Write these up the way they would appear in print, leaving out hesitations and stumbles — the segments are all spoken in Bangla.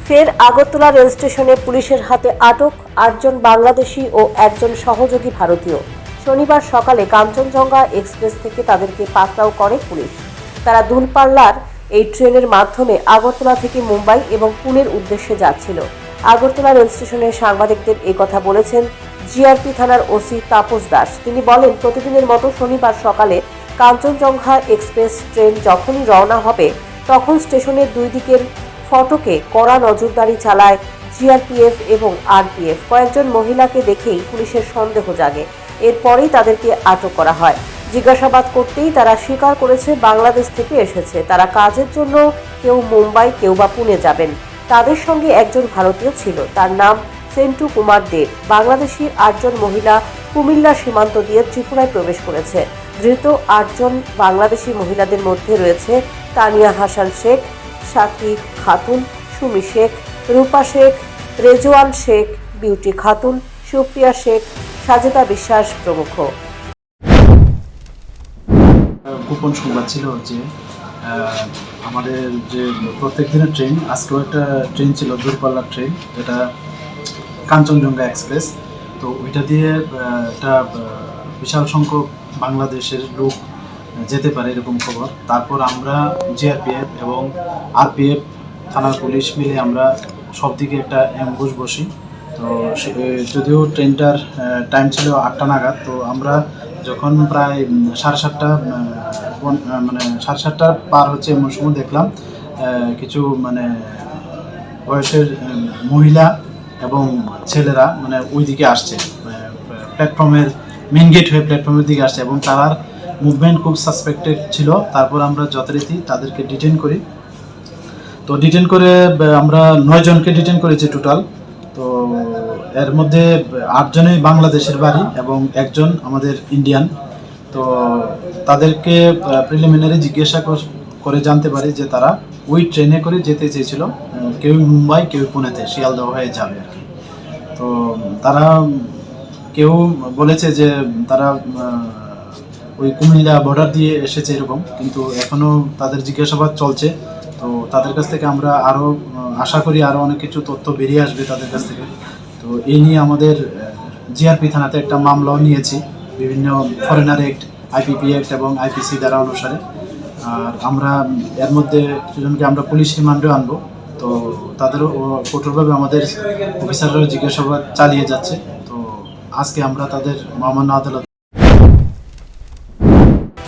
ফের আগরতলা রেল স্টেশনে পুলিশের হাতে আটক 8 জন বাংলাদেশি ও একজন সহযোগী ভারতীয়। শনিবার সকালে কাঞ্চনজঙ্ঘা এক্সপ্রেস থেকে তাদেরকে পাকড়াও করে পুলিশ। তারা দূরপাল্লার এই ট্রেনের মাধ্যমে আগরতলা থেকে মুম্বাই এবং পুনের উদ্দেশ্যে যাচ্ছিল। আগরতলা রেল স্টেশনের সাংবাদিকদের এই কথা বলেছেন জিআরপি থানার ওসি তাপস দাস। তিনি বলেন, প্রতিদিনের মতো শনিবার সকালে কাঞ্চনজঙ্ঘা এক্সপ্রেস ট্রেন যখনই রওনা হবে তখন স্টেশনের দুই দিকের ফটকে কড়া নজরদারি চালায় জিআরপিএফ এবং আরপিএফ। কয়েকজন মহিলাকে দেখেই পুলিশের সন্দেহ জাগে। এরপরেই তাদেরকে আটক করা হয়। জিজ্ঞাসাবাদ করতেই তারা স্বীকার করেছে বাংলাদেশ থেকে এসেছে। তারা কাজের জন্য কেউ মুম্বাই, কেউ বা পুনে যাবেন। তাদের সঙ্গে একজন ভারতীয় ছিল, তার নাম সেন্টু কুমার দেব। বাংলাদেশি 8 জন মহিলা কুমিল্লা সীমান্ত দিয়ে ত্রিপুরায় প্রবেশ করেছে। ধৃত 8 জন বাংলাদেশি মহিলাদের মধ্যে রয়েছে তানিয়া হাসান শেখ, সাকি খাতুন, সুমি শেখ, রূপা শেখ, রেজওয়ান শেখ, বিউটি খাতুন, সুপ্রিয়া শেখ, সাজেদা বিশ্বাস প্রমুখ। গোপন সংবাদ ছিল যে আমাদের যে প্রত্যেক দিনের ট্রেন, আজকেও একটা ট্রেন ছিল দূরপাল্লার ট্রেন, যেটা কাঞ্চনজঙ্ঘা এক্সপ্রেস। তো ওইটা দিয়ে একটা বিশাল সংখ্যক বাংলাদেশের লোক যেতে পারে এরকম খবর। তারপর আমরা জিআরপিএফ এবং আরপিএফ থানার পুলিশ মিলে আমরা সব দিকে একটা অ্যাম্বুশ বসি। তো যদিও ট্রেনটার টাইম ছিল 8টা নাগাদ, তো আমরা যখন প্রায় 7:30 মানে 7:30 পার হচ্ছে এমন সময় দেখলাম কিছু বয়সের মহিলা এবং ছেলেরা ওই দিকে আসছে, প্ল্যাটফর্মের মেন গেট হয়ে প্ল্যাটফর্মের দিকে আসছে এবং তার মুভমেন্ট খুব সাসপেক্টেড ছিল। তারপর আমরা যথারীতি তাদেরকে ডিটেন করি। তো ডিটেন করে আমরা 9 জনকে ডিটেন করেছি টোটাল। তো এর মধ্যে 8 জনই বাংলাদেশের বাড়ি এবং একজন আমাদের ইন্ডিয়ান। তো তাদেরকে প্রিলিমিনারি জিজ্ঞাসা করে জানতে পারি যে তারা ওই ট্রেনে করে যেতে চেয়েছিল, কেউ মুম্বাই, কেউ পুনেতে, শিয়ালদহ হয়ে যাবে আর কি। তো তারা কেউ বলেছে যে তারা ওই কুমিল্লা বর্ডার দিয়ে এসেছে এরকম, কিন্তু এখনও তাদের জিজ্ঞাসাবাদ চলছে। তো তাদের কাছ থেকে আমরা আরও আশা করি আরও অনেক কিছু তথ্য বেরিয়ে আসবে তাদের কাছ থেকে। তো এই নিয়ে আমাদের জিআরপি থানাতে একটা মামলাও নিয়েছি বিভিন্ন ফরেনার অ্যাক্ট, আইপিপি অ্যাক্ট এবং আইপিসি দ্বারা অনুসারে। আর আমরা এর মধ্যে দুজনকে আমরা পুলিশ রিমান্ডেও আনবো। তো তাদেরও কঠোরভাবে আমাদের অফিসাররা জিজ্ঞাসাবাদ চালিয়ে যাচ্ছে। তো আজকে আমরা তাদের মহামান্য আদালত।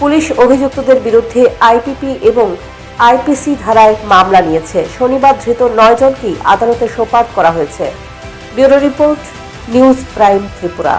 পুলিশ অভিযুক্তদের বিরুদ্ধে আইপিপি এবং আইপিসি ধারায় মামলা নিয়েছে। শনিবার ধৃত 9 জনকেই আদালতে সোপর্দ করা হয়েছে। Bureau report, news prime Tripura.